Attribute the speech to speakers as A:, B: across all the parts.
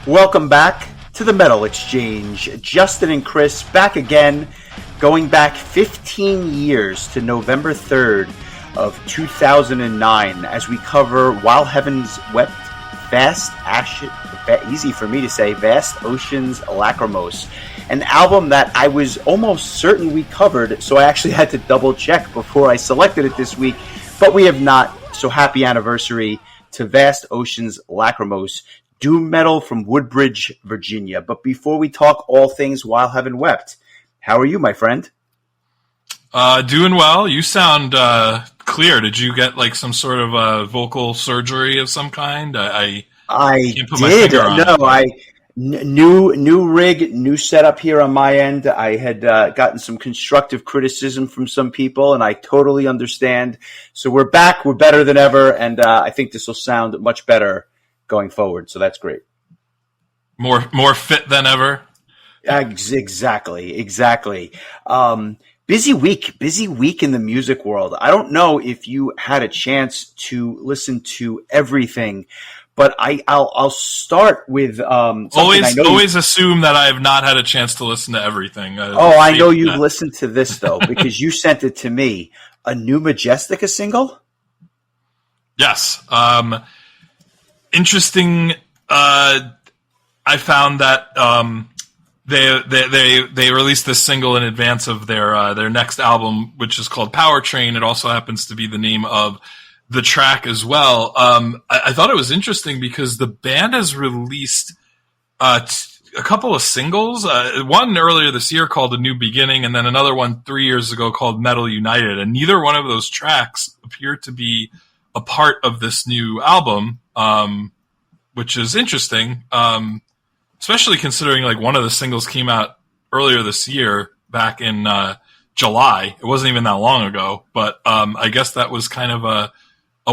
A: Welcome back to the Metal Exchange. Justin and Chris back again, going back 15 years to November 3rd of 2009 as we cover While Heaven Wept, Vast Oceans Lachrymose, an album that I was almost certain we covered, so I actually had to double check before I selected it this week, but we have not. So happy anniversary to Vast Oceans Lachrymose, doom metal from Woodbridge, Virginia. But before we talk all things While Heaven Wept, how are you, my friend?
B: Doing well. You sound clear. Did you get like some sort of vocal surgery of some kind? I can't put my finger on it.
A: New rig, new setup here on my end. I had gotten some constructive criticism from some people, and I totally understand. So we're back. We're better than ever, and I think this will sound much better going forward. So that's great.
B: More fit than ever.
A: Exactly. Busy week in the music world. I don't know if you had a chance to listen to everything, but I'll start with
B: always assume that I have not had a chance to listen to everything.
A: I know you've listened to this though because you sent it to me. A new Majestica single?
B: Yes. Interesting. I found that they released this single in advance of their next album, which is called Powertrain. It also happens to be the name of the track as well. I thought it was interesting because the band has released a couple of singles. One earlier this year called A New Beginning, and then another one 3 years ago called Metal United. And neither one of those tracks appear to be a part of this new album, which is interesting, especially considering like one of the singles came out earlier this year, back in July. It wasn't even that long ago, but I guess that was kind of a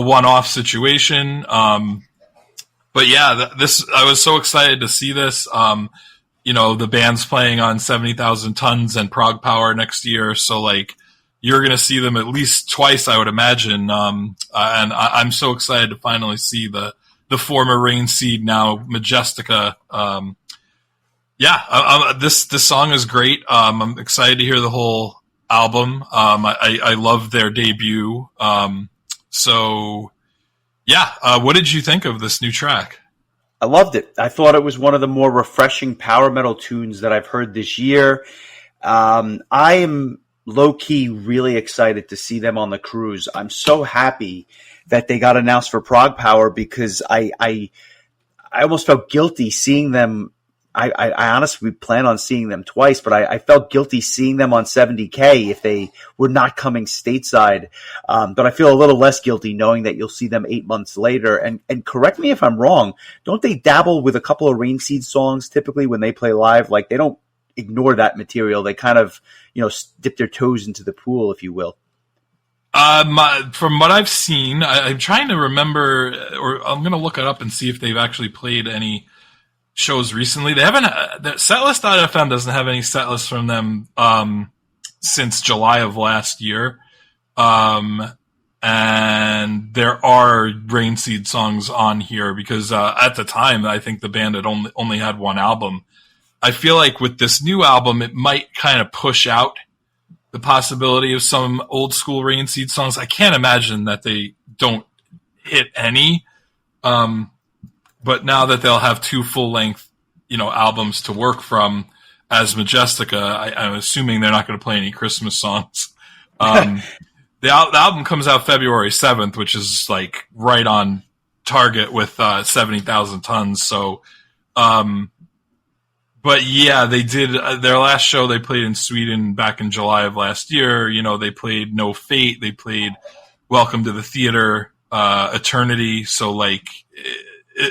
B: one-off situation. But yeah, I was so excited to see this. The band's playing on 70,000 Tons and Prague Power next year, so like you're going to see them at least twice, I would imagine. And I'm so excited to finally see the former Rainseed, now Majestica. This song is great. I'm excited to hear the whole album. I love their debut. What did you think of this new track?
A: I loved it. I thought it was one of the more refreshing power metal tunes that I've heard this year. I am low-key really excited to see them on the cruise. I'm so happy that they got announced for Prague Power because I almost felt guilty seeing them. I honestly plan on seeing them twice, but I felt guilty seeing them on 70K if they were not coming stateside. But I feel a little less guilty knowing that you'll see them 8 months later. And correct me if I'm wrong, don't they dabble with a couple of Rainseed songs typically when they play live? Like they don't ignore that material. They kind of, dip their toes into the pool, if you will.
B: From what I've seen, I'm trying to remember, or I'm going to look it up and see if they've actually played any shows recently. They haven't. The Setlist.fm doesn't have any setlist from them since July of last year, and there are Rainseed songs on here because at the time I think the band had only had one album. I feel like with this new album, it might kind of push out the possibility of some old school Rainseed songs. I can't imagine that they don't hit any. But now that they'll have two full length, albums to work from as Majestica, I'm assuming they're not going to play any Christmas songs. The album comes out February 7th, which is like right on target with 70,000 Tons. So, but yeah, they did their last show they played in Sweden back in July of last year. They played No Fate. They played Welcome to the Theater, Eternity. So like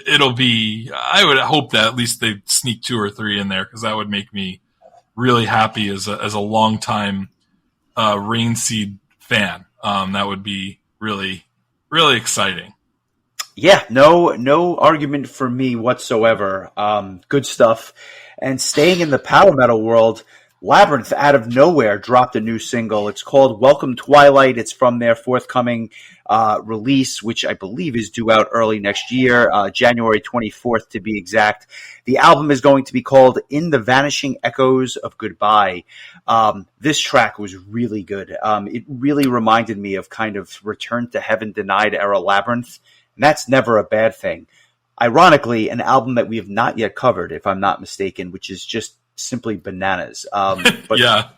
B: it'll be, I would hope that at least they sneak 2 or 3 in there because that would make me really happy as a longtime Rainseed fan. That would be really, really exciting.
A: Yeah, no argument for me whatsoever. Good stuff. And staying in the power metal world, Labyrinth, out of nowhere, dropped a new single. It's called Welcome Twilight. It's from their forthcoming release, which I believe is due out early next year, January 24th to be exact. The album is going to be called In the Vanishing Echoes of Goodbye. This track was really good. It really reminded me of kind of Return to Heaven Denied era Labyrinth, and that's never a bad thing. Ironically, an album that we have not yet covered, if I'm not mistaken, which is just simply bananas. But
B: yeah.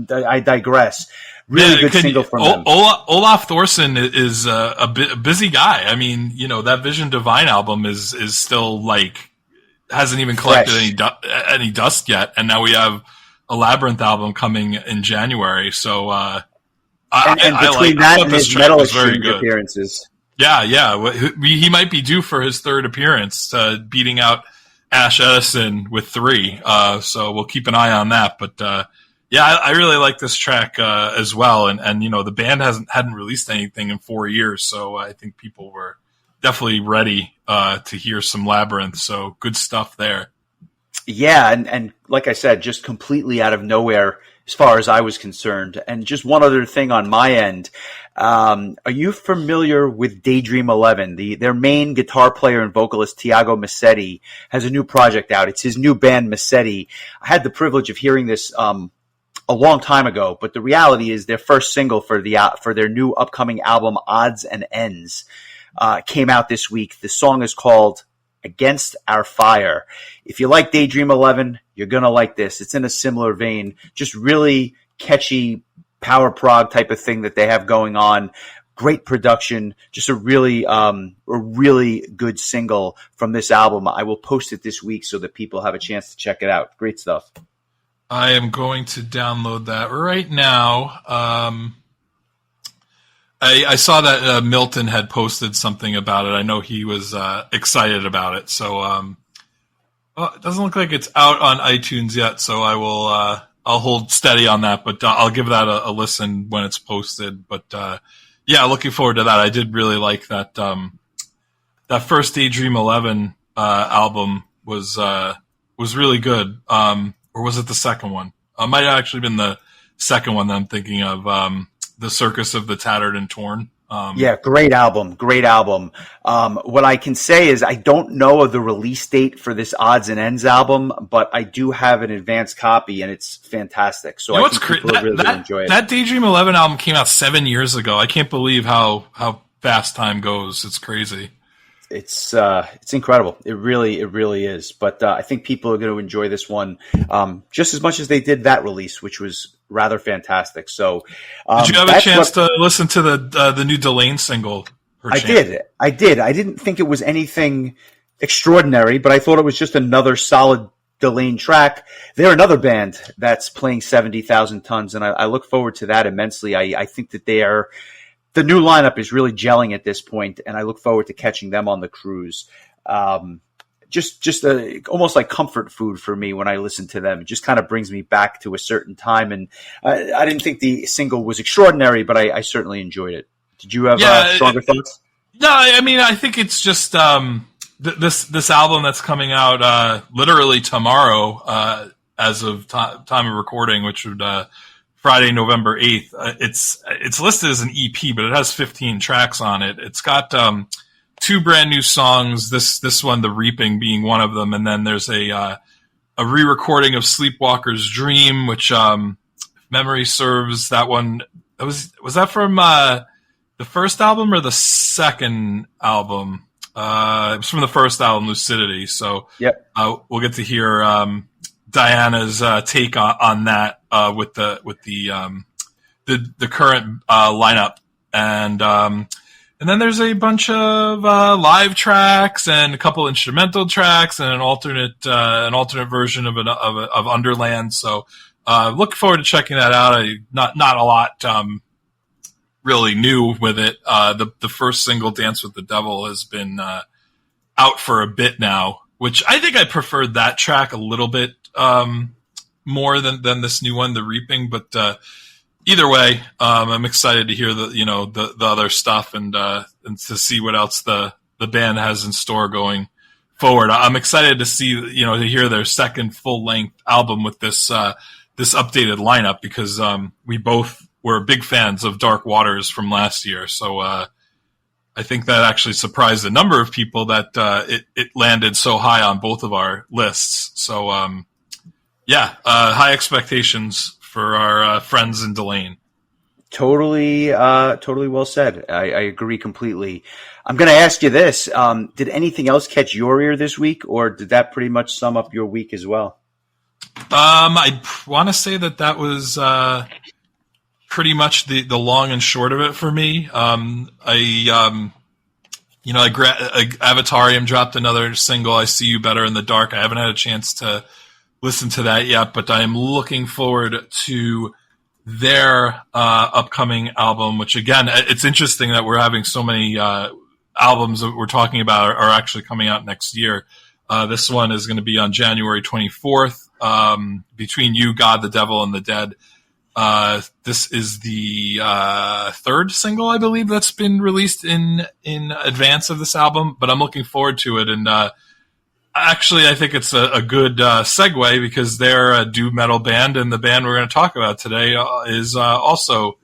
A: I digress. Really good single from them.
B: Olaf Thorson is a busy guy. I mean, that Vision Divine album is still hasn't even collected any dust yet, and now we have a Labyrinth album coming in January. So
A: between that and his METALEXCHANGE appearances.
B: Yeah. He might be due for his third appearance, beating out Ash Edison with 3. So we'll keep an eye on that. But I really like this track as well. And the band hadn't released anything in 4 years, so I think people were definitely ready to hear some Labyrinth. So good stuff there. Yeah,
A: and like I said, just completely out of nowhere as far as I was concerned. And just one other thing on my end. Are you familiar with Daydream 11? Their main guitar player and vocalist, Tiago Massetti, has a new project out. It's his new band, Massetti. I had the privilege of hearing this a long time ago, but the reality is their first single for their new upcoming album, Odds and Ends, came out this week. The song is called Against Our Fire. If you like Daydream 11, you're going to like this. It's in a similar vein, just really catchy power prog type of thing that they have going on. Great production, just a really good single from this album. I will post it this week so that people have a chance to check it out. Great stuff.
B: I am going to download that right now. I saw that Milton had posted something about it. I know he was excited about it. So it doesn't look like it's out on iTunes yet, so I will I'll hold steady on that, but I'll give that a listen when it's posted. But looking forward to that. I did really like that. That first Daydream 11 album was really good. Or was it the second one? It might have actually been the second one that I'm thinking of. The Circus of the Tattered and Torn.
A: Great album. What I can say is I don't know of the release date for this Odds and Ends album, but I do have an advanced copy, and it's fantastic. So I think people really enjoy it.
B: That Daydream 11 album came out 7 years ago. I can't believe how fast time goes. It's crazy.
A: It's incredible. It really is. But I think people are going to enjoy this one just as much as they did that release, which was rather fantastic. So,
B: did you have a chance to listen to the new Delane single?
A: I did. I didn't think it was anything extraordinary, but I thought it was just another solid Delane track. They're another band that's playing 70,000 tons, and I look forward to that immensely. I think that the new lineup is really gelling at this point, and I look forward to catching them on the cruise. Just almost like comfort food for me when I listen to them. It just kind of brings me back to a certain time, and I didn't think the single was extraordinary, but I certainly enjoyed it. Did you have stronger thoughts?
B: No, I mean, I think it's just this album that's coming out literally tomorrow as of time of recording, which would Friday, November 8th. It's listed as an EP, but it has 15 tracks on it. It's got 2 brand new songs. This one, The Reaping, being one of them, and then there's a re-recording of Sleepwalker's Dream, which, if memory serves, that one was that from the first album or the second album? It was from the first album, Lucidity. So
A: yep.
B: We'll get to hear Diana's take on that with the current lineup, and then there's a bunch of live tracks and a couple instrumental tracks and an alternate version of Underland. So look forward to checking that out. Not a lot really new with it. The first single, Dance with the Devil, has been out for a bit now, which I think I preferred that track a little bit more than this new one, The Reaping. But either way, I'm excited to hear the other stuff and to see what else the band has in store going forward. I'm excited to see to hear their second full length album with this this updated lineup because we both were big fans of Dark Waters from last year. So I think that actually surprised a number of people that it landed so high on both of our lists. So high expectations for our friends in Delane.
A: Totally well said. I agree completely. I'm going to ask you this. Did anything else catch your ear this week, or did that pretty much sum up your week as well?
B: I want to say that was pretty much the long and short of it for me. Avatarium dropped another single, I See You Better in the Dark. I haven't had a chance to listen to that yet, but I am looking forward to their upcoming album, which again, it's interesting that we're having so many albums that we're talking about are actually coming out next year. This one is going to be on January 24th, Between You, God, the Devil, and the Dead. This is the third single, I believe, that's been released in advance of this album, but I'm looking forward to it. And actually, I think it's a good segue because they're a doom metal band, and the band we're going to talk about today is also,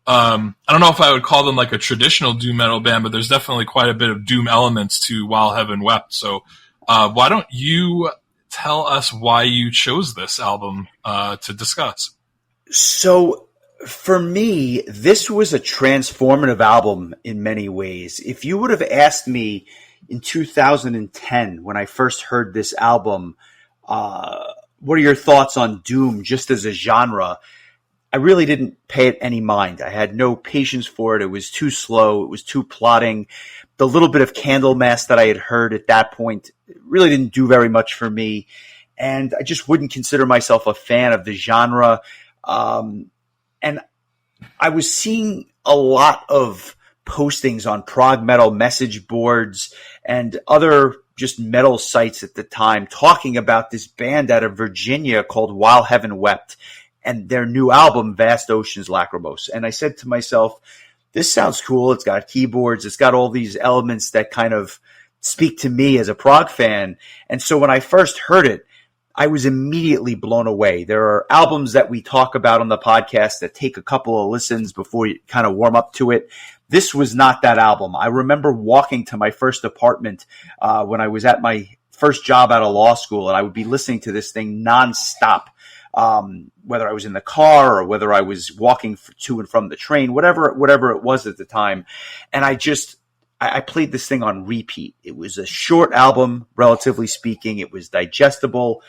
B: I don't know if I would call them like a traditional doom metal band, but there's definitely quite a bit of doom elements to While Heaven Wept. So why don't you tell us why you chose this album to discuss?
A: So for me, this was a transformative album in many ways. If you would have asked me in 2010, when I first heard this album, what are your thoughts on doom just as a genre? I really didn't pay it any mind. I had no patience for it. It was too slow. It was too plodding. The little bit of Candlemass that I had heard at that point really didn't do very much for me. And I just wouldn't consider myself a fan of the genre. And I was seeing a lot of postings on prog metal message boards and other just metal sites at the time talking about this band out of Virginia called While Heaven Wept and their new album, Vast Oceans Lachrymose. And I said to myself, this sounds cool. It's got keyboards. It's got all these elements that kind of speak to me as a prog fan. And so when I first heard it, I was immediately blown away. There are albums that we talk about on the podcast that take a couple of listens before you kind of warm up to it. This was not that album. I remember walking to my first apartment when I was at my first job out of law school, and I would be listening to this thing nonstop, whether I was in the car or whether I was walking to and from the train, whatever it was at the time. And I played this thing on repeat. It was a short album, relatively speaking. It was digestible.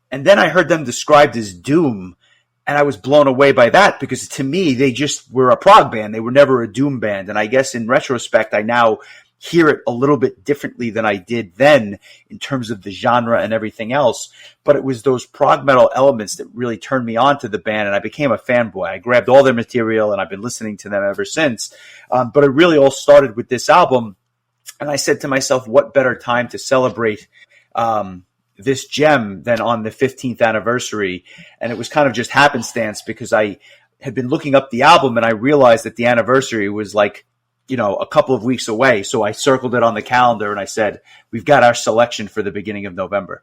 A: And then I heard them described as doom, and I was blown away by that because to me, they just were a prog band. They were never a doom band. And I guess in retrospect, I now hear it a little bit differently than I did then in terms of the genre and everything else. But it was those prog metal elements that really turned me on to the band, and I became a fanboy. I grabbed all their material, and I've been listening to them ever since. But it really all started with this album, and I said to myself, what better time to celebrate this gem than on the 15th anniversary? And it was kind of just happenstance because I had been looking up the album, and I realized that the anniversary was like, a couple of weeks away. So I circled it on the calendar and I said, we've got our selection for the beginning of November.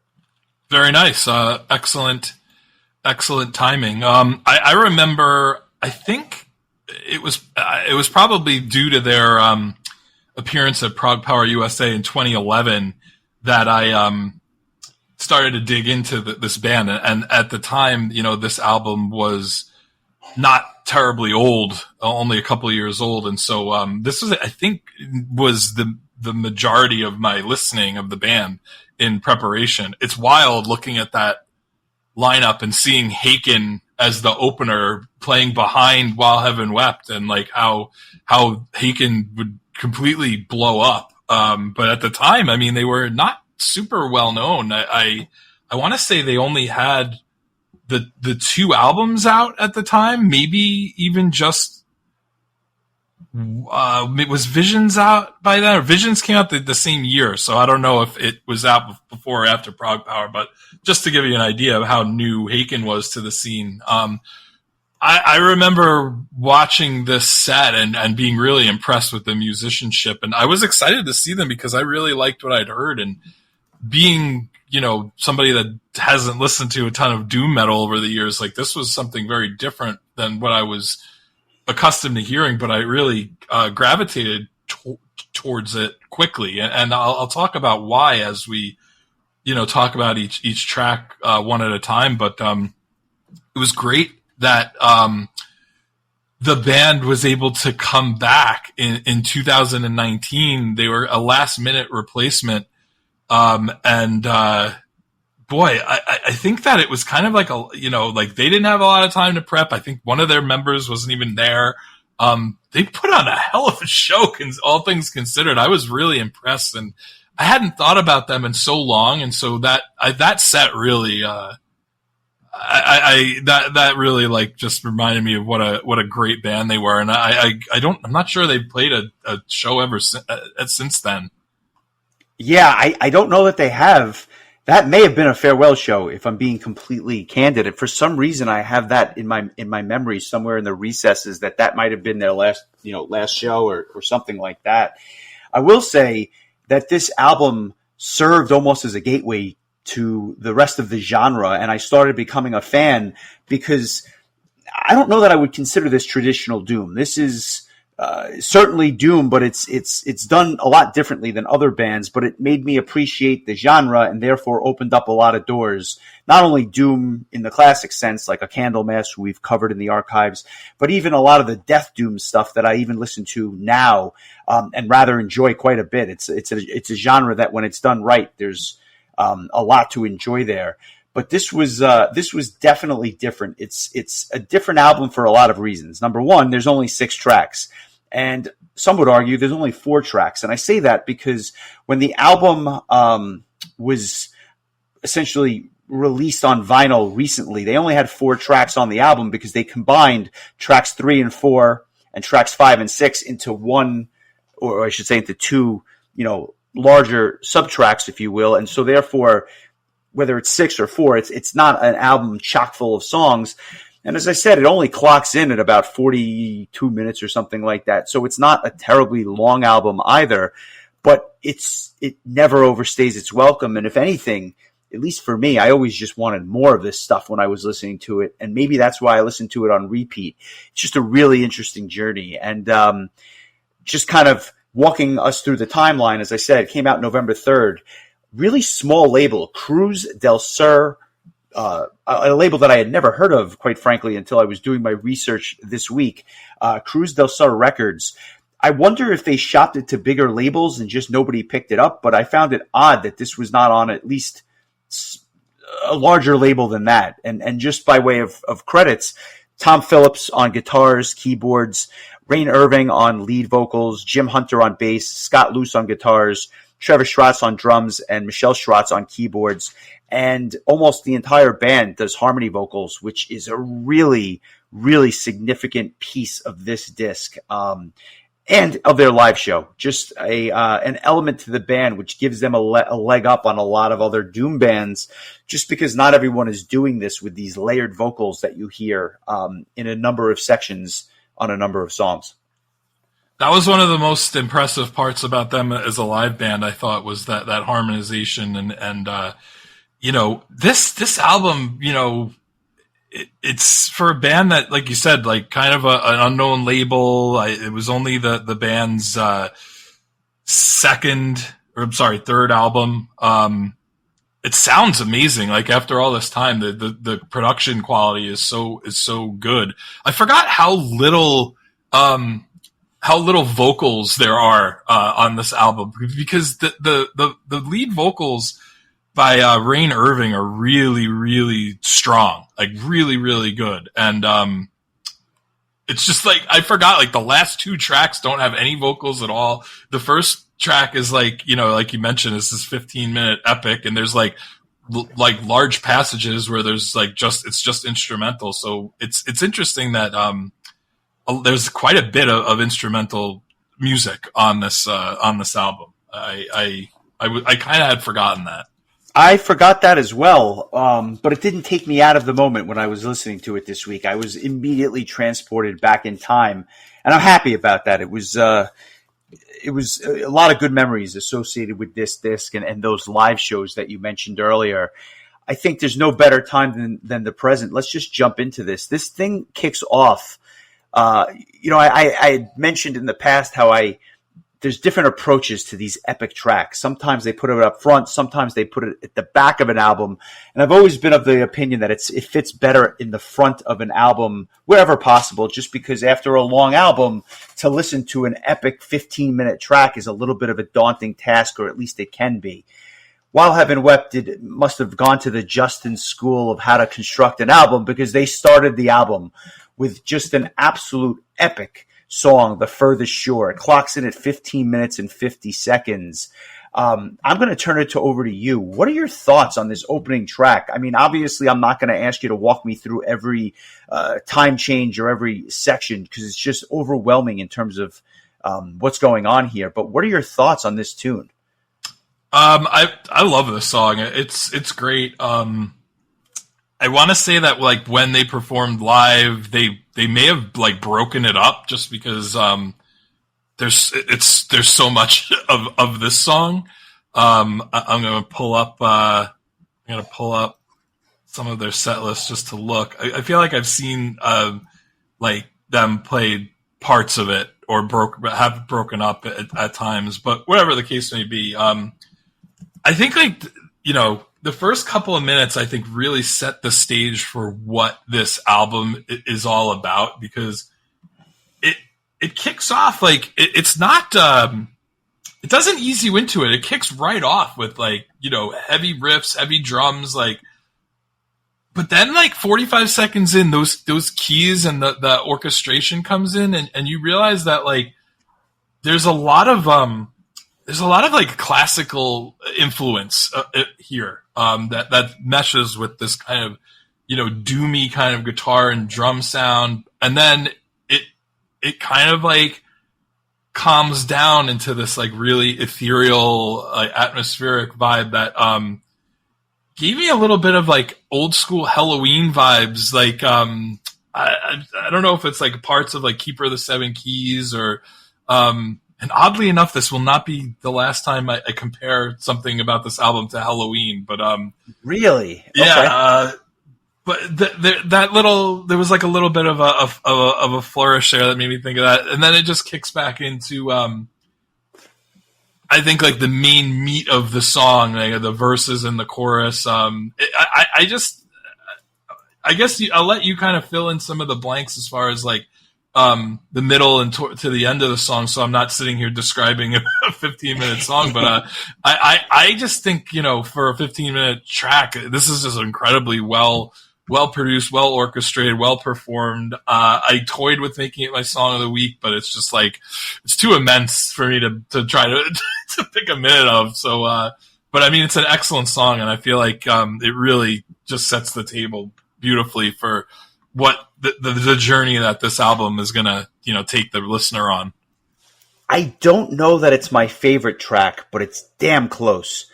B: Very nice. Excellent timing. I remember, I think it was probably due to their appearance at Prog Power USA in 2011 that I started to dig into this band. And at the time, this album was not terribly old, only a couple of years old. And so this was, I think, was the majority of my listening of the band in preparation. It's wild looking at that lineup and seeing Haken as the opener playing behind While Heaven Wept, and like how Haken would completely blow up. But at the time, I mean, they were not super well known. I want to say they only had the two albums out at the time, maybe even just was Visions out by then, or Visions came out the same year, so I don't know if it was out before or after Prog Power, but just to give you an idea of how new Haken was to the scene. I remember watching this set and being really impressed with the musicianship, and I was excited to see them because I really liked what I'd heard, and being somebody that hasn't listened to a ton of doom metal over the years, like this was something very different than what I was accustomed to hearing, but I really gravitated towards it quickly. And I'll talk about why as we, talk about each track one at a time. But it was great that the band was able to come back in 2019. They were a last minute replacement. Boy, I think that it was kind of like like they didn't have a lot of time to prep. I think one of their members wasn't even there. They put on a hell of a show, all things considered. I was really impressed, and I hadn't thought about them in so long. And so that set really, that really like just reminded me of what a great band they were. And I'm not sure they've played a show ever since then.
A: Yeah, I don't know that they have. That may have been a farewell show, if I'm being completely candid. For some reason, I have that in my memory somewhere in the recesses that might have been their last show or something like that. I will say that this album served almost as a gateway to the rest of the genre, and I started becoming a fan because I don't know that I would consider this traditional doom. This is certainly doom, but it's done a lot differently than other bands, but it made me appreciate the genre and therefore opened up a lot of doors. Not only doom in the classic sense, like a Candlemass who we've covered in the archives, but even a lot of the death doom stuff that I even listen to now and rather enjoy quite a bit. It's a genre that when it's done right, there's a lot to enjoy there. But this was definitely different. It's a different album for a lot of reasons. Number one, there's only 6 tracks. And some would argue there's only 4 tracks. And I say that because when the album was essentially released on vinyl recently, they only had 4 tracks on the album because they combined tracks 3 and 4 and tracks 5 and 6 into one, or I should say into 2, larger subtracks, if you will. And so therefore, whether it's 6 or 4, it's not an album chock full of songs. And as I said, it only clocks in at about 42 minutes or something like that. So it's not a terribly long album either, but it never overstays its welcome. And if anything, at least for me, I always just wanted more of this stuff when I was listening to it. And maybe that's why I listened to it on repeat. It's just a really interesting journey. And just kind of walking us through the timeline, as I said, it came out November 3rd. Really small label, Cruz del Sur, a label that I had never heard of, quite frankly, until I was doing my research this week. Cruz del Sur Records. I wonder if they shopped it to bigger labels and just nobody picked it up, but I found it odd that this was not on at least a larger label than that. And just by way of credits, Tom Phillips on guitars, keyboards, Rain Irving on lead vocals, Jim Hunter on bass, Scott Luce on guitars, Trevor Schratz on drums, and Michelle Schratz on keyboards. And almost the entire band does harmony vocals, which is a really, really significant piece of this disc and of their live show. Just an element to the band which gives them a leg up on a lot of other doom bands, just because not everyone is doing this with these layered vocals that you hear in a number of sections on a number of songs.
B: That was one of the most impressive parts about them as a live band, I thought, was that harmonization and this album, it's for a band that, like you said, like kind of an unknown label. It was only the band's third album. It sounds amazing. Like after all this time, the production quality is so good. I forgot how little vocals there are on this album, because the lead vocals by Rain Irving are really, really strong, like really, really good. And it's just like, I forgot, like the last 2 tracks don't have any vocals at all. The first track is like, like you mentioned, this is 15-minute epic, and there's like large passages where there's like it's just instrumental. So it's interesting that there's quite a bit of instrumental music on this album. I kind of had forgotten that.
A: I forgot that as well, but it didn't take me out of the moment when I was listening to it this week. I was immediately transported back in time, and I'm happy about that. It was it was a lot of good memories associated with this disc and those live shows that you mentioned earlier. I think there's no better time than the present. Let's just jump into this. This thing kicks off. I had mentioned in the past how there's different approaches to these epic tracks. Sometimes they put it up front. Sometimes they put it at the back of an album. And I've always been of the opinion that it fits better in the front of an album wherever possible, just because after a long album, to listen to an epic 15-minute track is a little bit of a daunting task, or at least it can be. While Heaven Wept must have gone to the Justin school of how to construct an album, because they started the album with just an absolute epic song, The Furthest Shore. It clocks in at 15 minutes and 50 seconds. I'm going to turn it over to you. What are your thoughts on this opening track? I mean, obviously, I'm not going to ask you to walk me through every time change or every section, because it's just overwhelming in terms of what's going on here. But what are your thoughts on this tune?
B: I love this song. It's great. I want to say that like when they performed live, they may have like broken it up just because there's so much of this song. I'm gonna pull up some of their set lists just to look. I feel like I've seen like them play parts of it or have broken up at times, but whatever the case may be. I think the first couple of minutes, I think, really set the stage for what this album is all about, because it kicks off like it's not it doesn't ease you into it. It kicks right off with like heavy riffs, heavy drums, like. But then, like 45 seconds in, those keys and the orchestration comes in, and you realize that like there's a lot of like classical influence here that meshes with this kind of doomy kind of guitar and drum sound, and then it kind of like calms down into this like really ethereal, like atmospheric vibe that gave me a little bit of like old school Halloween vibes. Like I don't know if it's like parts of like Keeper of the Seven Keys or and oddly enough, this will not be the last time I compare something about this album to Halloween. But
A: really,
B: yeah. Okay. But there was like a little bit of a flourish there that made me think of that, and then it just kicks back into I think like the main meat of the song, like the verses and the chorus. I guess I'll let you kind of fill in some of the blanks as far as like the middle and to the end of the song, so I'm not sitting here describing a 15-minute song, but I just think for a 15-minute track, this is just incredibly well produced, well orchestrated, well performed. I toyed with making it my song of the week, but it's just like it's too immense for me to try to pick a minute of. So, but I mean, it's an excellent song, and I feel like it really just sets the table beautifully for what the journey that this album is gonna take the listener on.
A: I don't know that it's my favorite track, but it's damn close.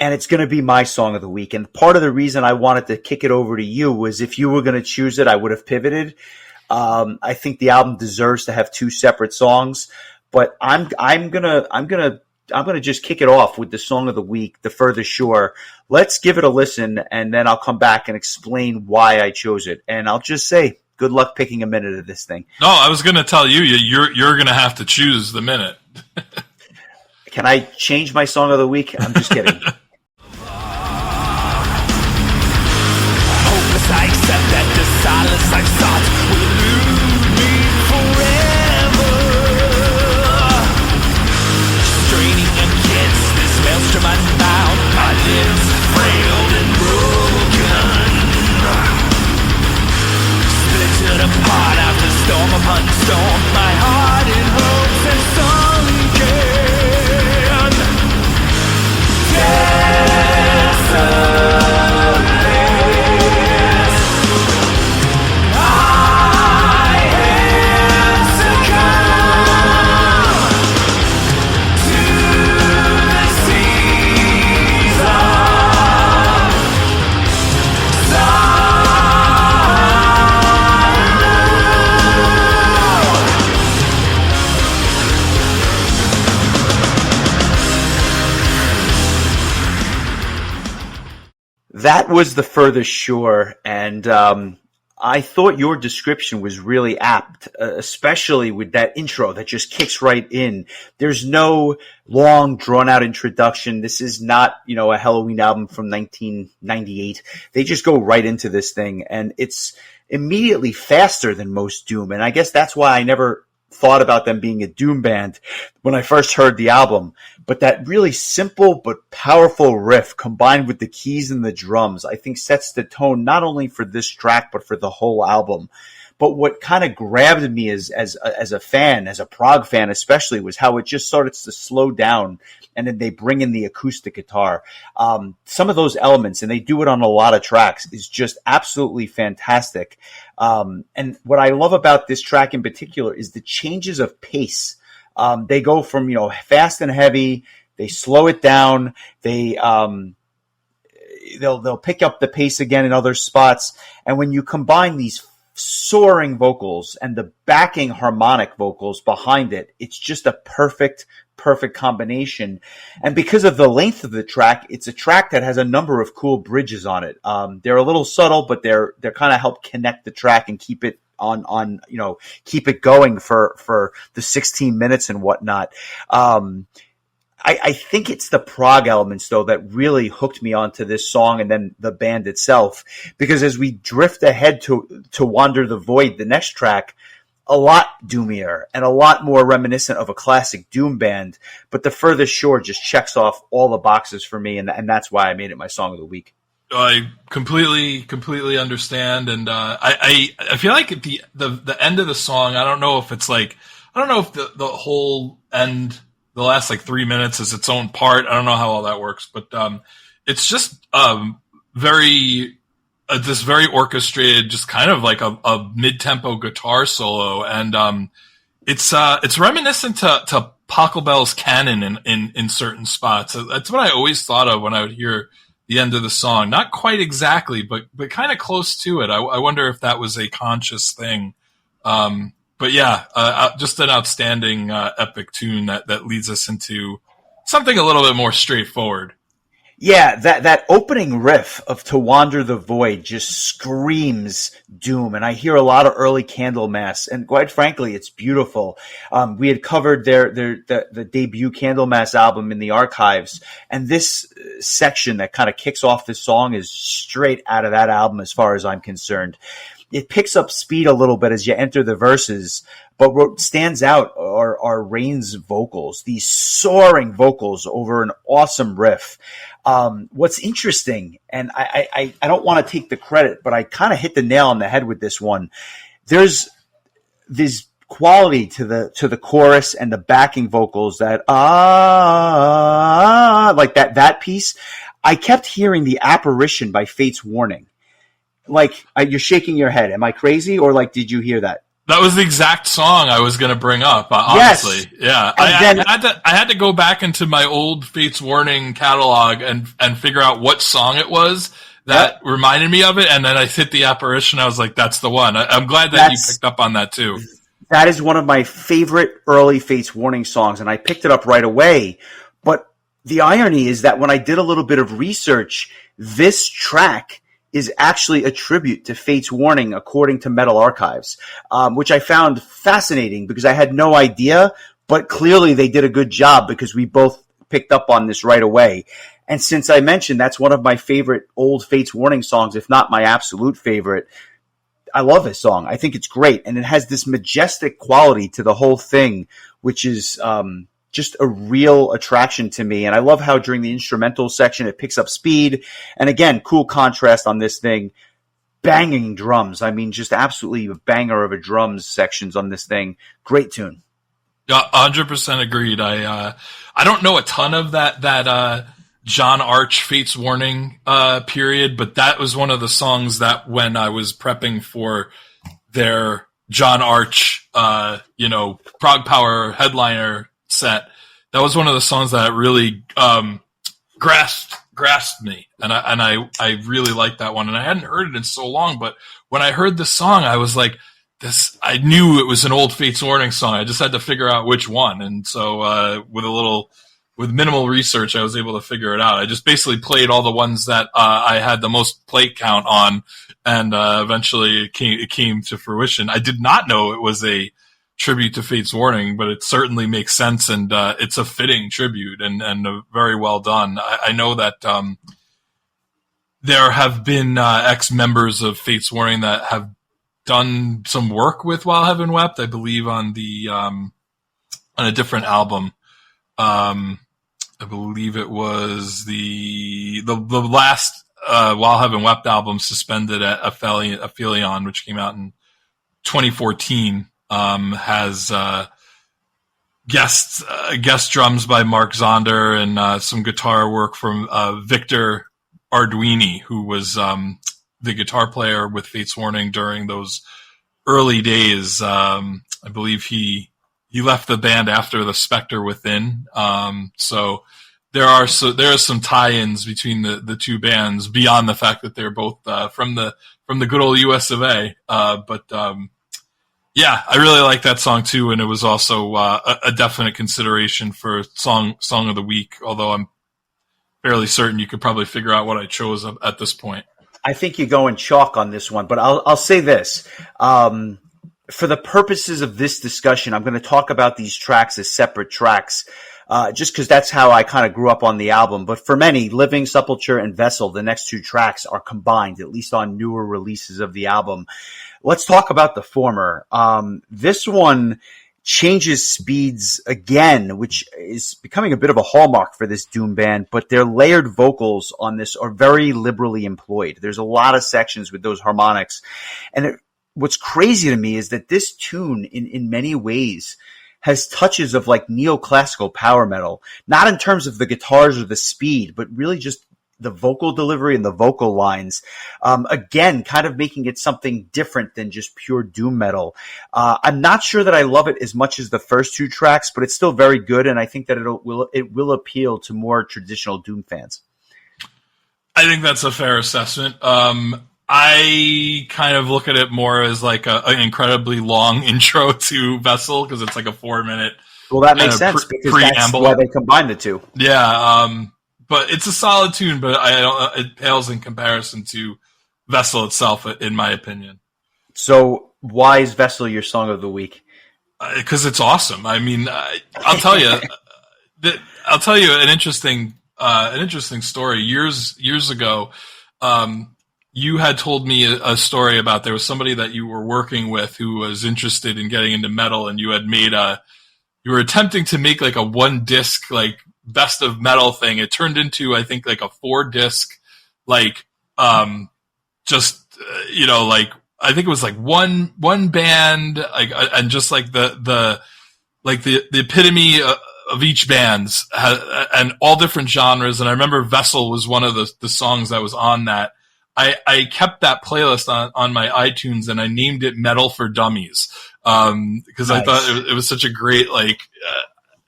A: And it's going to be my song of the week. And part of the reason I wanted to kick it over to you was if you were going to choose it, I would have pivoted. I think the album deserves to have two separate songs, but I'm gonna just kick it off with the song of the week, The Furthest Shore. Let's give it a listen, and then I'll come back and explain why I chose it. And I'll just say, good luck picking a minute of this thing.
B: No, I was going to tell you're going to have to choose the minute.
A: Can I change my song of the week? I'm just kidding.
C: I accept that the silence I sought will elude me forever. Straining against this maelstrom unbound, my limbs frail and broken. Splintered apart after storm upon storm, my heart in hopes and sunken. Desolate.
A: That was The Furthest Shore, and I thought your description was really apt, especially with that intro that just kicks right in. There's no long, drawn-out introduction. This is not, a Halloween album from 1998. They just go right into this thing, and it's immediately faster than most Doom, and I guess that's why I never thought about them being a Doom band when I first heard the album. But that really simple but powerful riff combined with the keys and the drums, I think sets the tone not only for this track, but for the whole album. But what kind of grabbed me as a fan, as a prog fan especially, was how it just started to slow down, and then they bring in the acoustic guitar. Some of those elements, and they do it on a lot of tracks, is just absolutely fantastic. And what I love about this track in particular is the changes of pace. They go from, fast and heavy, they slow it down, they'll pick up the pace again in other spots. And when you combine these soaring vocals and the backing harmonic vocals behind it, it's just a perfect combination. And because of the length of the track, it's a track that has a number of cool bridges on it. They're a little subtle, but they're kind of help connect the track and keep it on keep it going for the 16 minutes and whatnot. I think it's the prog elements, though, that really hooked me onto this song and then the band itself. Because as we drift ahead to Wander the Void, the next track, a lot doomier and a lot more reminiscent of a classic Doom band. But The Furthest Shore just checks off all the boxes for me, and that's why I made it my song of the week.
B: I completely understand, and I feel like at the end of the song, I don't know if the whole end, the last 3 minutes, is its own part. I don't know how all that works, but it's just this very orchestrated, just kind of like a mid-tempo guitar solo, and it's reminiscent to Pachelbel's Canon in certain spots. That's what I always thought of when I would hear the end of the song. Not quite exactly, but kind of close to it. I wonder if that was a conscious thing. But yeah, just an outstanding epic tune that leads us into something a little bit more straightforward.
A: Yeah, that opening riff of To Wander the Void just screams Doom, and I hear a lot of early Candlemass, and quite frankly, it's beautiful. We had covered the debut Candlemass album in the archives, and this section that kind of kicks off this song is straight out of that album as far as I'm concerned. It picks up speed a little bit as you enter the verses, but what stands out are Rain's vocals, these soaring vocals over an awesome riff. What's interesting, and I don't want to take the credit, but I kind of hit the nail on the head with this one. There's this quality to the chorus and the backing vocals that like that piece. I kept hearing The Apparition by Fate's Warning. You're shaking your head. Am I crazy, or did you hear that?
B: That was the exact song I was going to bring up, honestly. Yes. Yeah. I had to go back into my old Fates Warning catalog and figure out what song it was that reminded me of it. And then I hit The Apparition. I was like, that's the one. I'm glad that you picked up on that too.
A: That is one of my favorite early Fates Warning songs, and I picked it up right away. But the irony is that when I did a little bit of research, this track is actually a tribute to Fate's Warning, according to Metal Archives, which I found fascinating because I had no idea, but clearly they did a good job because we both picked up on this right away. And since I mentioned that's one of my favorite old Fate's Warning songs, if not my absolute favorite, I love this song. I think it's great. And it has this majestic quality to the whole thing, which is just a real attraction to me. And I love how during the instrumental section, it picks up speed. And again, cool contrast on this thing. Banging drums. I mean, just absolutely a banger of a drums sections on this thing. Great tune.
B: 100% agreed. I don't know a ton of that John Arch Fates Warning period, but that was one of the songs that when I was prepping for their John Arch, Prog Power headliner set, that was one of the songs that really grasped me, and I really liked that one, and I hadn't heard it in so long, but when I heard the song, I was like, I knew it was an old Fates Warning song. I just had to figure out which one, and so with a little with minimal research, I was able to figure it out. I just basically played all the ones that I had the most plate count on, and eventually it came to fruition. I did not know it was a tribute to Fate's Warning, but it certainly makes sense, and it's a fitting tribute and very well done. I know that there have been ex-members of Fate's Warning that have done some work with While Heaven Wept, I believe on a different album. I believe it was the last While Heaven Wept album, Suspended at Aphelion, which came out in 2014, has guest drums by Mark Zonder and some guitar work from Victor Arduini, who was the guitar player with Fate's Warning during those early days. I believe he left the band after The Spectre Within. So there are some tie-ins between the two bands beyond the fact that they're both from the good old US of A. Yeah, I really like that song too, and it was also a definite consideration for song of the week. Although I'm fairly certain you could probably figure out what I chose at this point.
A: I think you're going chalk on this one, but I'll say this. For the purposes of this discussion, I'm going to talk about these tracks as separate tracks, just because that's how I kind of grew up on the album. But for many, Living, Sepulture, and Vessel, the next two tracks are combined, at least on newer releases of the album. Let's talk about the former. This one changes speeds again, which is becoming a bit of a hallmark for this Doom band, but their layered vocals on this are very liberally employed. There's a lot of sections with those harmonics. And what's crazy to me is that this tune, in many ways, has touches of like neoclassical power metal, not in terms of the guitars or the speed, but really just the vocal delivery and the vocal lines. Again, kind of making it something different than just pure doom metal. I'm not sure that I love it as much as the first two tracks, but it's still very good, and I think that it will appeal to more traditional doom fans.
B: I think that's a fair assessment. I kind of look at it more as like an incredibly long intro to Vessel, because it's like a 4-minute.
A: Well, that makes sense because that's why they combine the two.
B: Yeah, but it's a solid tune, but it pales in comparison to Vessel itself, in my opinion.
A: So why is Vessel your song of the week?
B: Because it's awesome. I mean, I'll tell you, an interesting story. Years ago, you had told me a story about there was somebody that you were working with who was interested in getting into metal, and you had you were attempting to make like a 1-disc like best of metal thing. It turned into, I think, like a 4-disc, like I think it was like one band, like, and just like the epitome of each band's and all different genres. And I remember Vessel was one of the songs that was on that. I kept that playlist on my iTunes, and I named it Metal for Dummies. Because I thought it was such a great,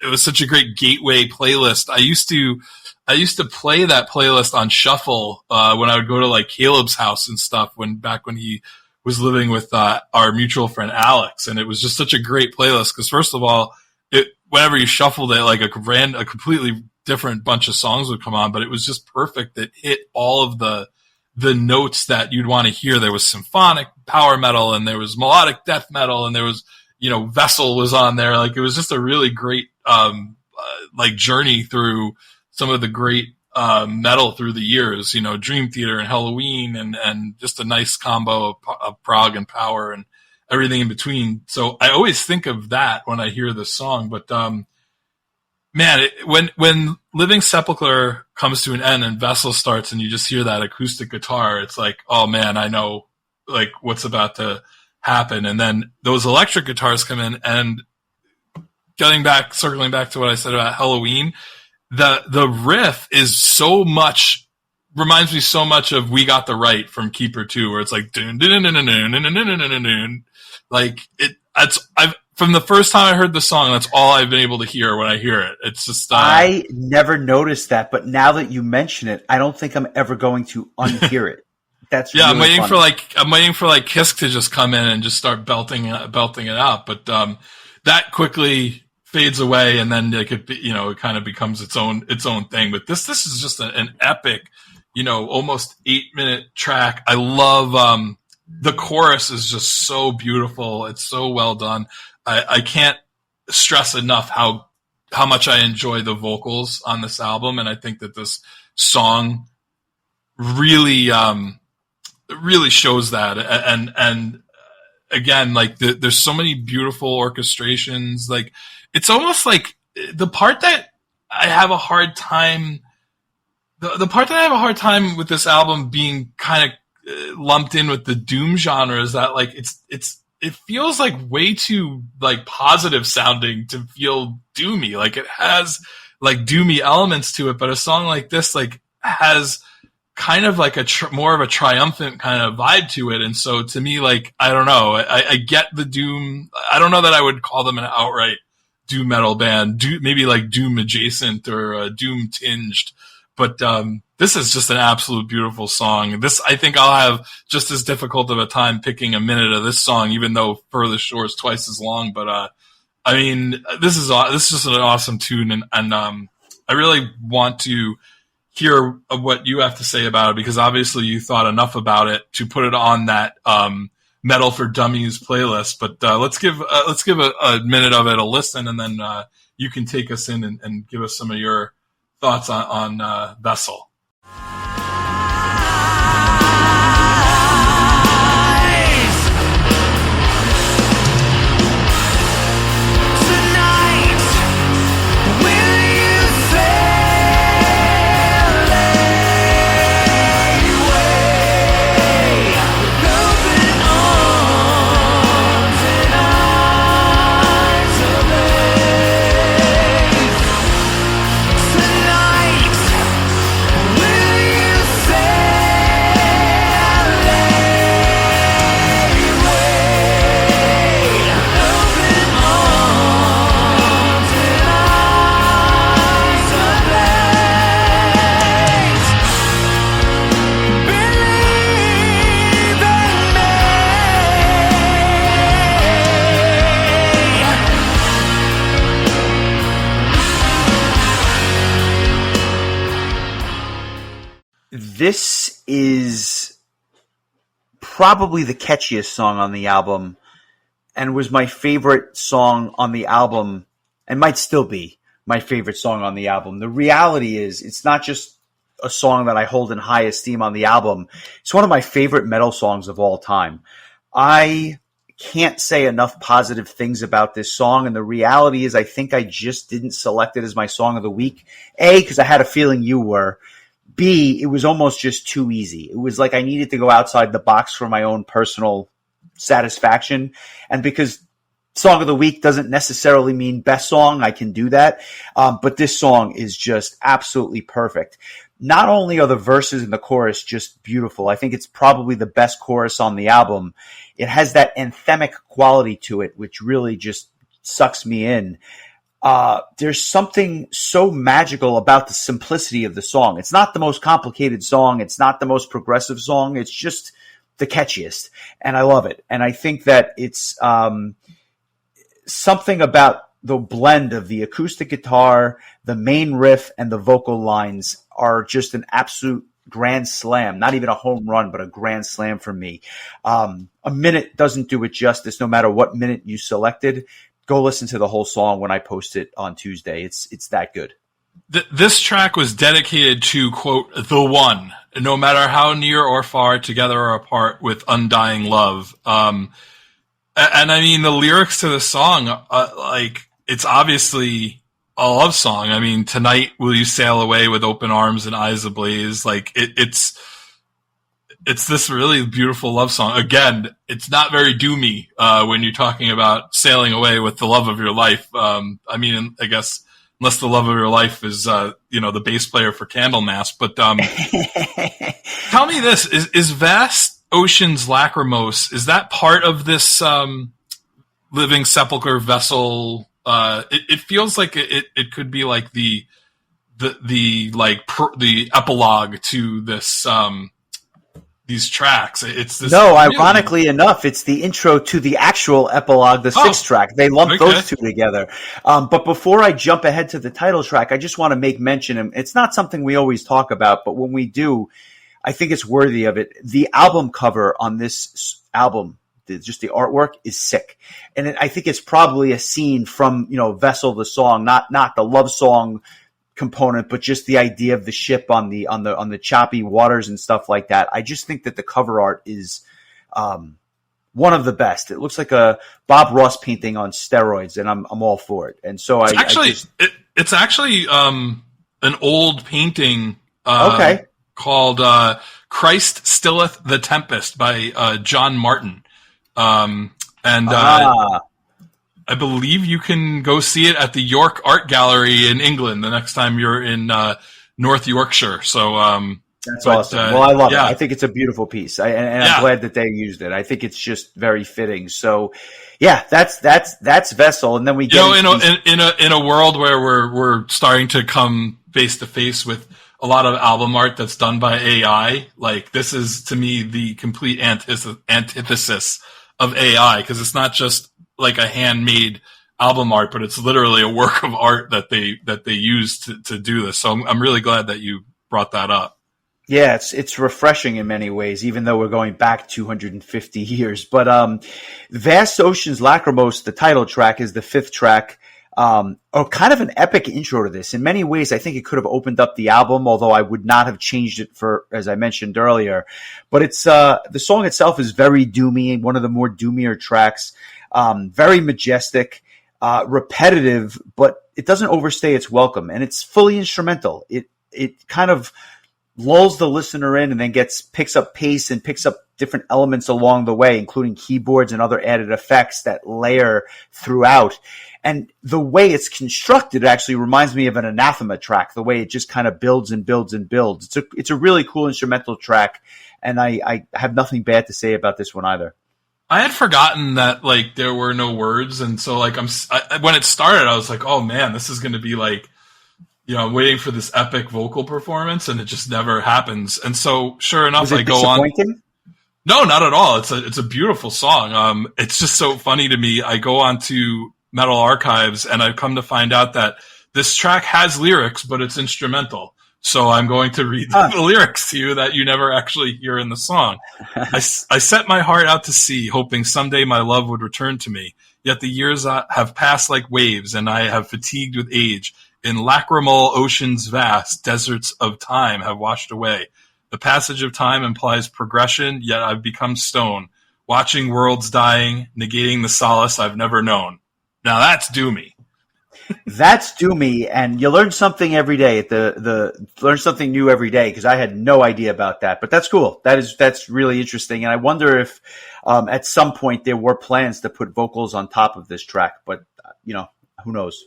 B: it was such a great gateway playlist. I used to play that playlist on shuffle, when I would go to like Caleb's house and stuff back when he was living with, our mutual friend Alex. And it was just such a great playlist. Cause first of all, whenever you shuffled it, like a completely different bunch of songs would come on, but it was just perfect. It hit all of the notes that you'd want to hear. There was symphonic power metal, and there was melodic death metal, and there was, Vessel was on there. Like, it was just a really great, journey through some of the great, metal through the years, Dream Theater and Halloween, and just a nice combo of prog and power and everything in between. So I always think of that when I hear this song, but, man, when Living Sepulchre comes to an end and Vessel starts and you just hear that acoustic guitar, it's like, oh man, I know like what's about to happen. And then those electric guitars come in, and circling back to what I said about Halloween, the riff is reminds me so much of We Got the Right from Keeper 2, where it's like dun, dun, dun, dun, dun, dun, dun, dun, dun. Like from the first time I heard the song, that's all I've been able to hear when I hear it. It's just
A: I never noticed that, but now that you mention it, I don't think I'm ever going to unhear it. That's really
B: I'm waiting
A: funny.
B: for Kisk to just come in and just start belting it out. But that quickly fades away, and then like it kind of becomes its own thing. But this is just an epic, almost 8-minute track. I love the chorus is just so beautiful. It's so well done. I can't stress enough how much I enjoy the vocals on this album, and I think that this song really really shows that. And again, like there's so many beautiful orchestrations. Like it's almost like the part that I have a hard time with this album being kind of lumped in with the doom genre is that like it feels like way too like positive sounding to feel doomy. Like it has like doomy elements to it, but a song like this like has kind of like more of a triumphant kind of vibe to it. And so to me, like, I don't know, I get the doom. I don't know that I would call them an outright doom metal band, maybe like doom adjacent or doom tinged. But this is just an absolute beautiful song. This, I think I'll have just as difficult of a time picking a minute of this song, even though Furthest Shore is twice as long. But I mean, this is just an awesome tune, and I really want to hear what you have to say about it, because obviously you thought enough about it to put it on that Metal for Dummies playlist. But let's give a minute of it a listen, and then you can take us in and give us some of your thoughts on Vessel.
A: This is probably the catchiest song on the album, and was my favorite song on the album, and might still be my favorite song on the album. The reality is, it's not just a song that I hold in high esteem on the album. It's one of my favorite metal songs of all time. I can't say enough positive things about this song, and the reality is I think I just didn't select it as my song of the week. A, because I had a feeling you were. B, it was almost just too easy. It was like I needed to go outside the box for my own personal satisfaction. And because song of the week doesn't necessarily mean best song, I can do that. But this song is just absolutely perfect. Not only are the verses and the chorus just beautiful, I think it's probably the best chorus on the album. It has that anthemic quality to it, which really just sucks me in. There's something so magical about the simplicity of the song. It's not the most complicated song. It's not the most progressive song. It's just the catchiest. And I love it. And I think that it's something about the blend of the acoustic guitar, the main riff, and the vocal lines are just an absolute grand slam. Not even a home run, but a grand slam for me. A minute doesn't do it justice, no matter what minute you selected. Go listen to the whole song when I post it on Tuesday. It's that good.
B: This track was dedicated to, quote, the one, no matter how near or far, together or apart, with undying love. And I mean, the lyrics to the song, like, it's obviously a love song. I mean, tonight will you sail away with open arms and eyes ablaze? Like, it's this really beautiful love song. Again, it's not very doomy when you're talking about sailing away with the love of your life. I mean, I guess unless the love of your life is, the bass player for Candlemass. But tell me this: is Vast Oceans Lachrymose, is that part of this Living Sepulchre Vessel? It feels like it could be like the epilogue to this. these tracks. It's this.
A: No, ironically enough, it's the intro to the actual epilogue, the sixth track. They lumped those two together. But before I jump ahead to the title track, I just want to make mention, and it's not something we always talk about, but when we do, I think it's worthy of it. The album cover on this album, just the artwork, is sick. And I think it's probably a scene from, Vessel the song, not the love song component, but just the idea of the ship on the choppy waters and stuff like that. I just think that the cover art is one of the best. It looks like a Bob Ross painting on steroids, and I'm all for it. And so
B: it's actually an old painting called Christ Stilleth the Tempest by John Martin. I believe you can go see it at the York Art Gallery in England the next time you're in North Yorkshire. So
A: that's awesome. Well, I love it. I think it's a beautiful piece, and I'm glad that they used it. I think it's just very fitting. So, yeah, that's Vessel, and then we get
B: in a world where we're starting to come face to face with a lot of album art that's done by AI. Like, this is to me the complete antithesis of AI, because it's not just like a handmade album art, but it's literally a work of art that they use to do this. So I'm really glad that you brought that up.
A: Yeah, it's refreshing in many ways, even though we're going back 250 years. But Vast Oceans Lachrymose, the title track, is the fifth track. Kind of an epic intro to this. In many ways, I think it could have opened up the album, although I would not have changed it for, as I mentioned earlier. But it's the song itself is very doomy, one of the more doomier tracks. Very majestic, repetitive, but it doesn't overstay its welcome, and it's fully instrumental. It kind of lulls the listener in, and then picks up pace and picks up different elements along the way, including keyboards and other added effects that layer throughout. And the way it's constructed actually reminds me of an Anathema track, the way it just kind of builds and builds and builds. It's a really cool instrumental track, and I have nothing bad to say about this one either.
B: I had forgotten that like there were no words, and so like when it started, I was like, "Oh man, this is going to be like, I'm waiting for this epic vocal performance," and it just never happens. And so, sure enough, I go on. No, not at all. It's a beautiful song. It's just so funny to me. I go on to Metal Archives, and I've come to find out that this track has lyrics, but it's instrumental. So I'm going to read the lyrics to you that you never actually hear in the song. I set my heart out to sea, hoping someday my love would return to me. Yet the years have passed like waves, and I have fatigued with age. In lacrimal oceans vast, deserts of time have washed away. The passage of time implies progression, yet I've become stone, watching worlds dying, negating the solace I've never known. Now that's doomy.
A: That's doomy, and you learn something every day. Learn something new every day, because I had no idea about that. But that's cool. That's really interesting, and I wonder if at some point there were plans to put vocals on top of this track. But who knows?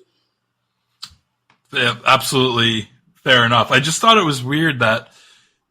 B: Yeah, absolutely fair enough. I just thought it was weird that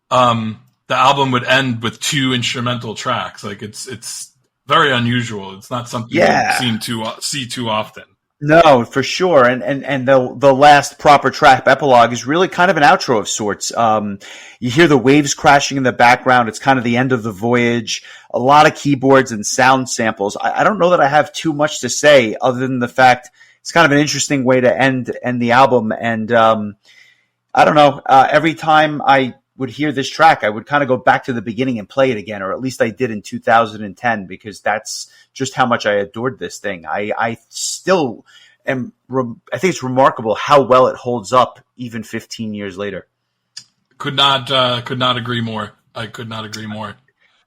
B: the album would end with two instrumental tracks. Like it's very unusual. It's not something you seem to see too often.
A: No, for sure. And the last proper track, epilogue, is really kind of an outro of sorts. You hear the waves crashing in the background. It's kind of the end of the voyage. A lot of keyboards and sound samples. I don't know that I have too much to say other than the fact it's kind of an interesting way to end the album. And I don't know. Every time I would hear this track, I would kind of go back to the beginning and play it again, or at least I did in 2010, because that's just how much I adored this thing. I still am. I think it's remarkable how well it holds up even 15 years later.
B: Could not agree more. I could not agree more.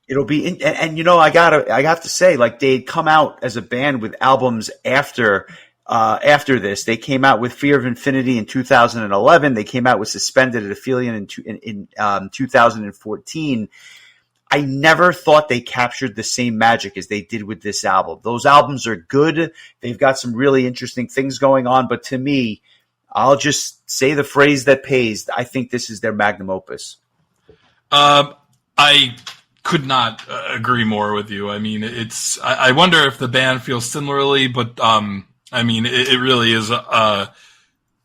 A: It'll be, and I have to say, like, they'd come out as a band with albums after this. They came out with Fear of Infinity in 2011. They came out with Suspended at Aphelion in 2014. I never thought they captured the same magic as they did with this album. Those albums are good. They've got some really interesting things going on. But to me, I'll just say the phrase that pays. I think this is their magnum opus.
B: I could not agree more with you. I mean, I wonder if the band feels similarly, but it really is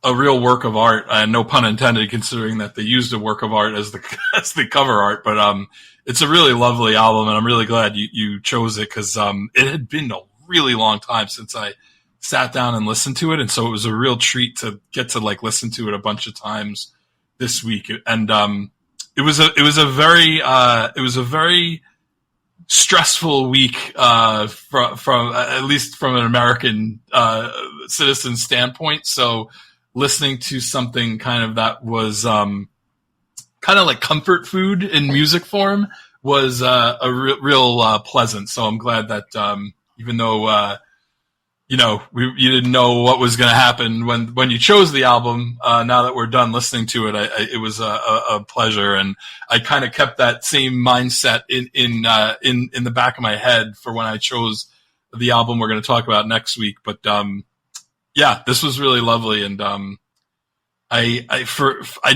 B: a real work of art, no pun intended, considering that they used a work of art as the as the cover art. But it's a really lovely album, and I'm really glad you chose it, because it had been a really long time since I sat down and listened to it, and so it was a real treat to get to like listen to it a bunch of times this week. And it was a very stressful week from at least from an American citizen standpoint. So listening to something kind of that was kind of like comfort food in music form was real pleasant. So I'm glad that even though you didn't know what was going to happen when you chose the album, now that we're done listening to it, it was a pleasure, and I kind of kept that same mindset in the back of my head for when I chose the album we're going to talk about next week. But yeah, this was really lovely, and I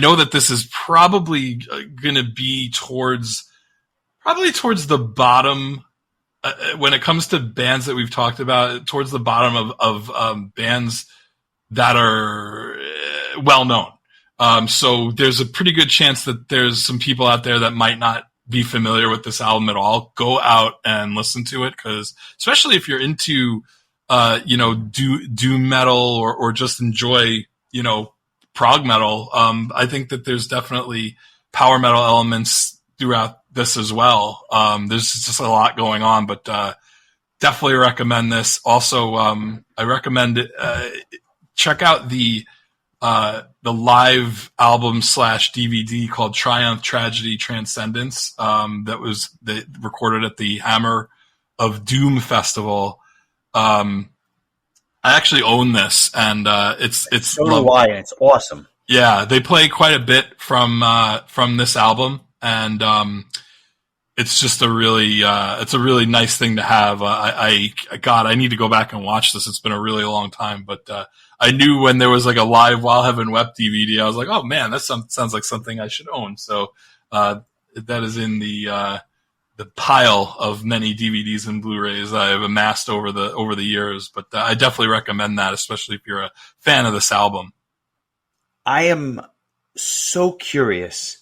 B: know that this is probably going to be towards the bottom when it comes to bands that we've talked about, towards the bottom of bands that are well known. So there's a pretty good chance that there's some people out there that might not be familiar with this album at all. Go out and listen to it, because especially if you're into doom metal or just enjoy prog metal, I think that there's definitely power metal elements throughout this as well. There's just a lot going on, but definitely recommend this. Also, I recommend check out the live album / DVD called Triumph, Tragedy, Transcendence, that was recorded at the Hammer of Doom Festival. I actually own this, and it's
A: so do I, and it's awesome.
B: Yeah, they play quite a bit from this album, and it's just a really nice thing to have. I need to go back and watch this. It's been a really long time, but I knew when there was like a live While Heaven Wept DVD, I was like, oh man, that sounds like something I should own. So that is in the pile of many DVDs and Blu-rays I have amassed over the years. But I definitely recommend that, especially if you're a fan of this album.
A: I am so curious,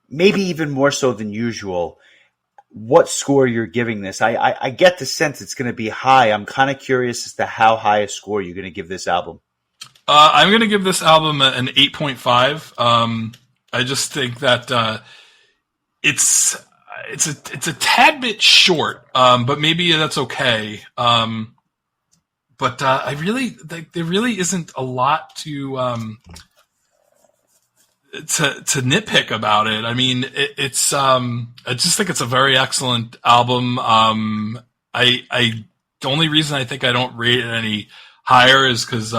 A: maybe even more so than usual, what score you're giving this. I get the sense it's going to be high. I'm kind of curious as to how high a score you're going to give this album.
B: I'm going to give this album an 8.5. I just think that it's a tad bit short, but maybe that's okay. But there really isn't a lot to nitpick about it. I mean, I just think it's a very excellent album. The only reason I think I don't rate it any higher is because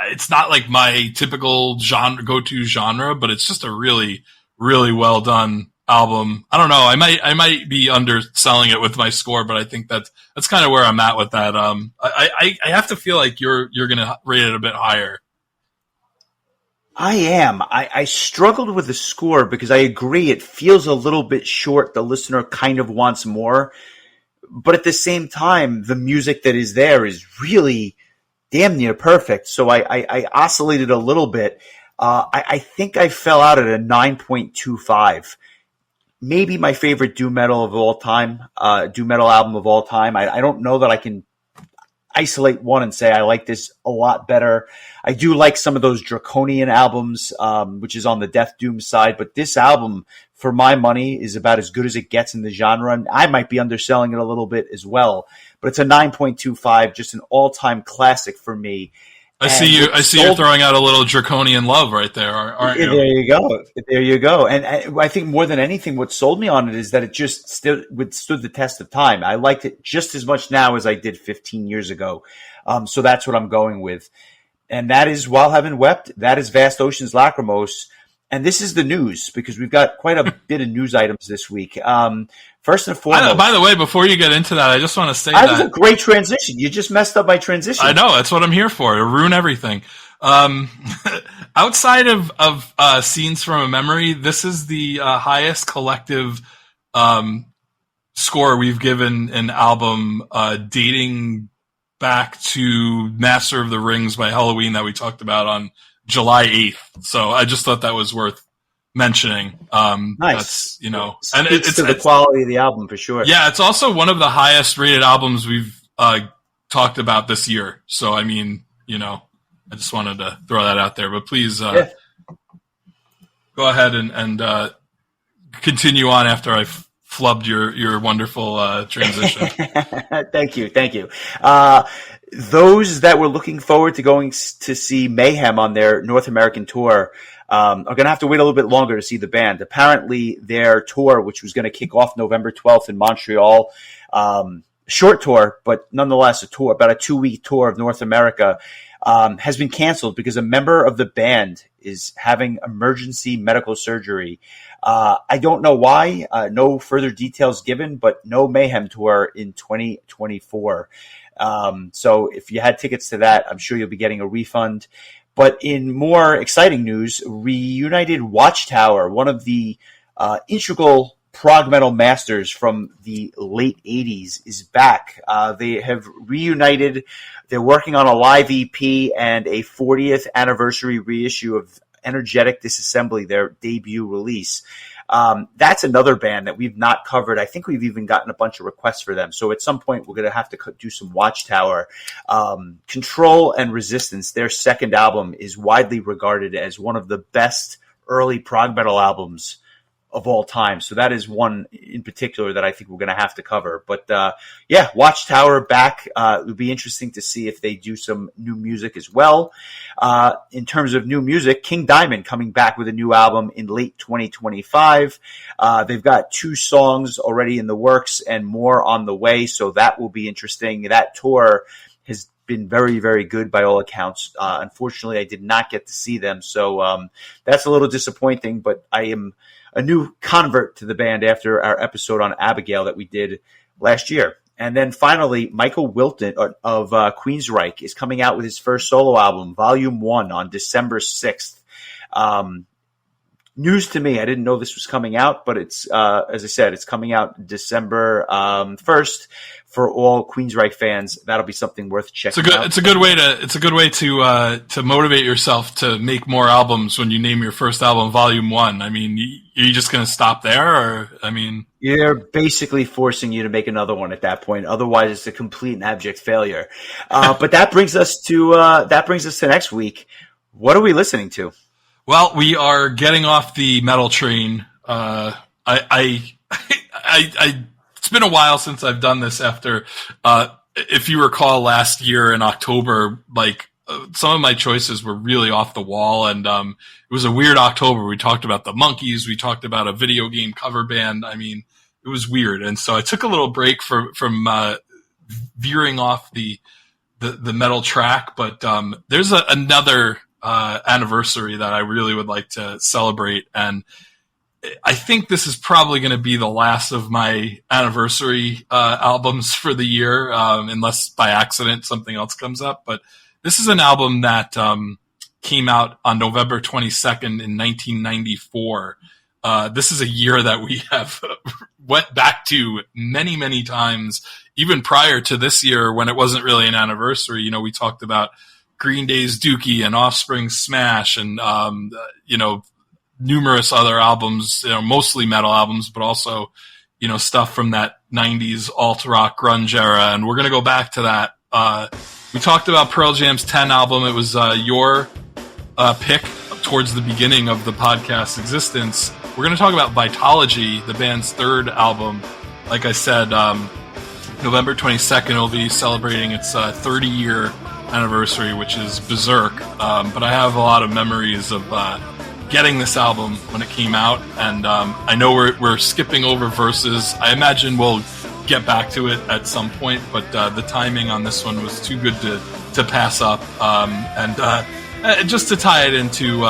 B: it's not like my typical go-to genre, but it's just a really, really well done album. I don't know. I might be underselling it with my score, but I think that's kind of where I'm at with that. I have to feel like you're gonna rate it a bit higher.
A: I am. I struggled with the score because I agree it feels a little bit short. The listener kind of wants more. But at the same time, the music that is there is really damn near perfect. So I oscillated a little bit. I think I fell out at a 9.25. Maybe my favorite doom metal of all time, doom metal album of all time. I don't know that I can isolate one and say I like this a lot better. I do like some of those Draconian albums, which is on the Death Doom side, but this album, for my money, is about as good as it gets in the genre, and I might be underselling it a little bit as well. But it's a 9.25, just an all-time classic for me.
B: I see you're throwing out a little Draconian love right there, aren't you?
A: There you go. And I think more than anything, what sold me on it is that it just withstood the test of time. I liked it just as much now as I did 15 years ago. So that's what I'm going with. And that is While Heaven Wept. That is Vast Oceans Lachrymose. And this is the news, because we've got quite a bit of news items this week. First and foremost.
B: By the way, before you get into that, I just want to say
A: that was a great transition. You just messed up my transition.
B: I know. That's what I'm here for, to ruin everything. Outside of Scenes from a Memory, this is the highest collective score we've given an album dating back to Master of the Rings by Halloween that we talked about on July 8th. So I just thought that was worth mentioning.
A: Nice.
B: That's, and
A: it's to the quality of the album for sure.
B: Yeah, it's also one of the highest rated albums we've talked about this year. So, I mean, I just wanted to throw that out there. But please go ahead and continue on after I've flubbed your wonderful transition.
A: Thank you. Those that were looking forward to going to see Mayhem on their North American tour are going to have to wait a little bit longer to see the band. Apparently, their tour, which was going to kick off November 12th in Montreal, short tour, but nonetheless a tour, about a 2-week tour of North America, has been canceled because a member of the band is having emergency medical surgery. I don't know why. No further details given, but no Mayhem tour in 2024. So if you had tickets to that, I'm sure you'll be getting a refund. But in more exciting news, reunited Watchtower, one of the integral prog metal masters from the late 80s, is back. They have reunited. They're working on a live EP and a 40th anniversary reissue of Energetic Disassembly, their debut release. That's another band that we've not covered. I think we've even gotten a bunch of requests for them. So at some point, we're going to have to do some Watchtower. Control and Resistance, their second album, is widely regarded as one of the best early prog metal albums of all time. So that is one in particular that I think we're going to have to cover. But Watchtower back. It would be interesting to see if they do some new music as well. In terms of new music, King Diamond coming back with a new album in late 2025. They've got 2 songs already in the works and more on the way. So that will be interesting. That tour has been very, very good by all accounts. Unfortunately, I did not get to see them. So that's a little disappointing, but I am a new convert to the band after our episode on Abigail that we did last year. And then finally, Michael Wilton of Queensryche is coming out with his first solo album, Volume 1, on December 6th. News to me. I didn't know this was coming out, but it's, as I said, it's coming out December 1st for all Queensryche fans. That'll be something worth checking out.
B: It's a good way to motivate yourself to make more albums when you name your first album Volume 1. I mean, are you just going to stop there, or
A: you're basically forcing you to make another one at that point. Otherwise, it's a complete and abject failure. But that brings us to next week. What are we listening to?
B: Well, we are getting off the metal train. It's been a while since I've done this after, if you recall last year in October, some of my choices were really off the wall, and it was a weird October. We talked about the Monkees. We talked about a video game cover band. I mean, it was weird. And so I took a little break from veering off the metal track, but there's another anniversary that I really would like to celebrate, and I think this is probably going to be the last of my anniversary albums for the year, unless by accident something else comes up. But this is an album that came out on November 22nd in 1994. This is a year that we have went back to many, many times, even prior to this year when it wasn't really an anniversary. We talked about Green Day's Dookie and Offspring's Smash and, numerous other albums, mostly metal albums, but also, stuff from that 90s alt-rock grunge era. And we're going to go back to that. We talked about Pearl Jam's 10 album. It was your pick towards the beginning of the podcast's existence. We're going to talk about Vitology, the band's third album. Like I said, November 22nd will be celebrating its 30-year anniversary, which is berserk. But I have a lot of memories of getting this album when it came out, and I know we're skipping over verses. I imagine we'll get back to it at some point, but the timing on this one was too good to pass up. And just to tie it into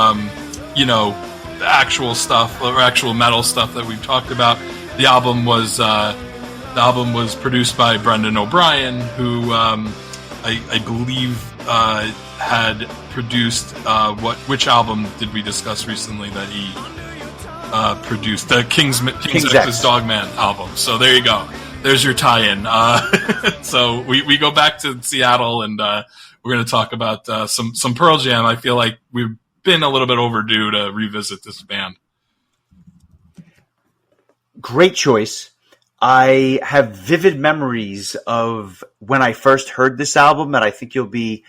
B: actual stuff or actual metal stuff that we've talked about, the album was produced by Brendan O'Brien, who I believe had produced which album did we discuss recently that he produced? The King's X's Dogman album. So there you go. there's your tie-in. So we go back to Seattle, and we're going to talk about some Pearl Jam. I feel like we've been a little bit overdue to revisit this band.
A: Great choice. I have vivid memories of when I first heard this album, and I think you'll be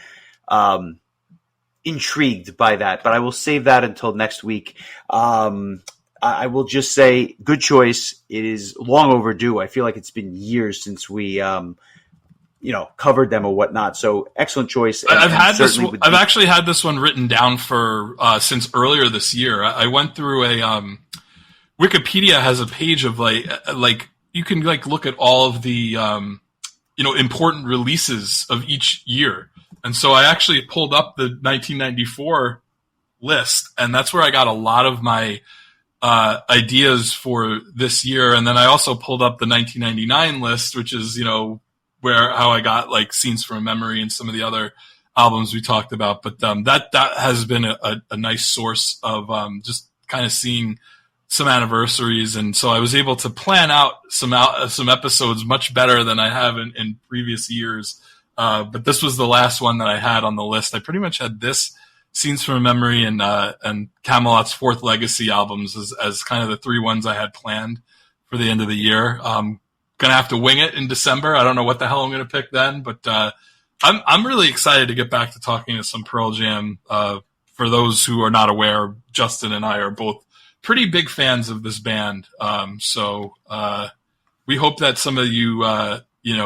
A: intrigued by that, but I will save that until next week. I will just say, good choice. It is long overdue. I feel like it's been years since we, covered them or whatnot. So excellent choice.
B: I've actually had this one written down for since earlier this year. I went through a Wikipedia has a page of like you can look at all of the important releases of each year. And so I actually pulled up the 1994 list, and that's where I got a lot of my ideas for this year. And then I also pulled up the 1999 list, which is, how I got like Scenes from a Memory and some of the other albums we talked about. But that has been a nice source of just kind of seeing some anniversaries. And so I was able to plan out some episodes much better than I have in previous years. But this was the last one that I had on the list. I pretty much had this, Scenes from a Memory, and Camelot's Fourth Legacy albums as kind of the three ones I had planned for the end of the year. Gonna have to wing it in December. I don't know what the hell I'm gonna pick then, but I'm really excited to get back to talking to some Pearl Jam. For those who are not aware, Justin and I are both pretty big fans of this band. So we hope that some of you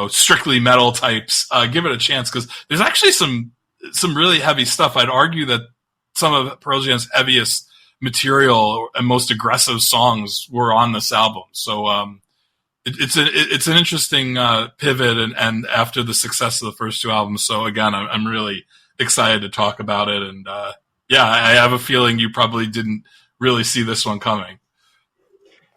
B: strictly metal types give it a chance, because there's actually some really heavy stuff. I'd argue that some of Pearl Jam's heaviest material and most aggressive songs were on this album. So it's an interesting pivot, and after the success of the first two albums. So again, I'm really excited to talk about it. And I have a feeling you probably didn't really see this one coming.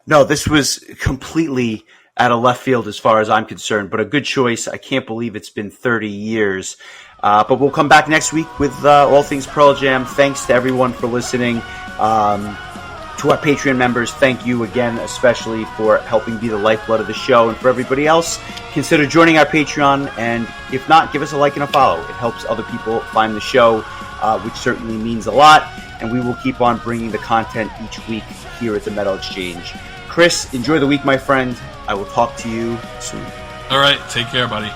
A: No, this was completely out of left field as far as I'm concerned, but a good choice. I can't believe it's been 30 years. But we'll come back next week with all things Pearl Jam. Thanks to everyone for listening. To our Patreon members, thank you again, especially for helping be the lifeblood of the show. And for everybody else, consider joining our Patreon. And if not, give us a like and a follow. It helps other people find the show, which certainly means a lot. And we will keep on bringing the content each week here at the Metal Exchange. Chris, enjoy the week, my friend. I will talk to you soon.
B: All right. Take care, buddy.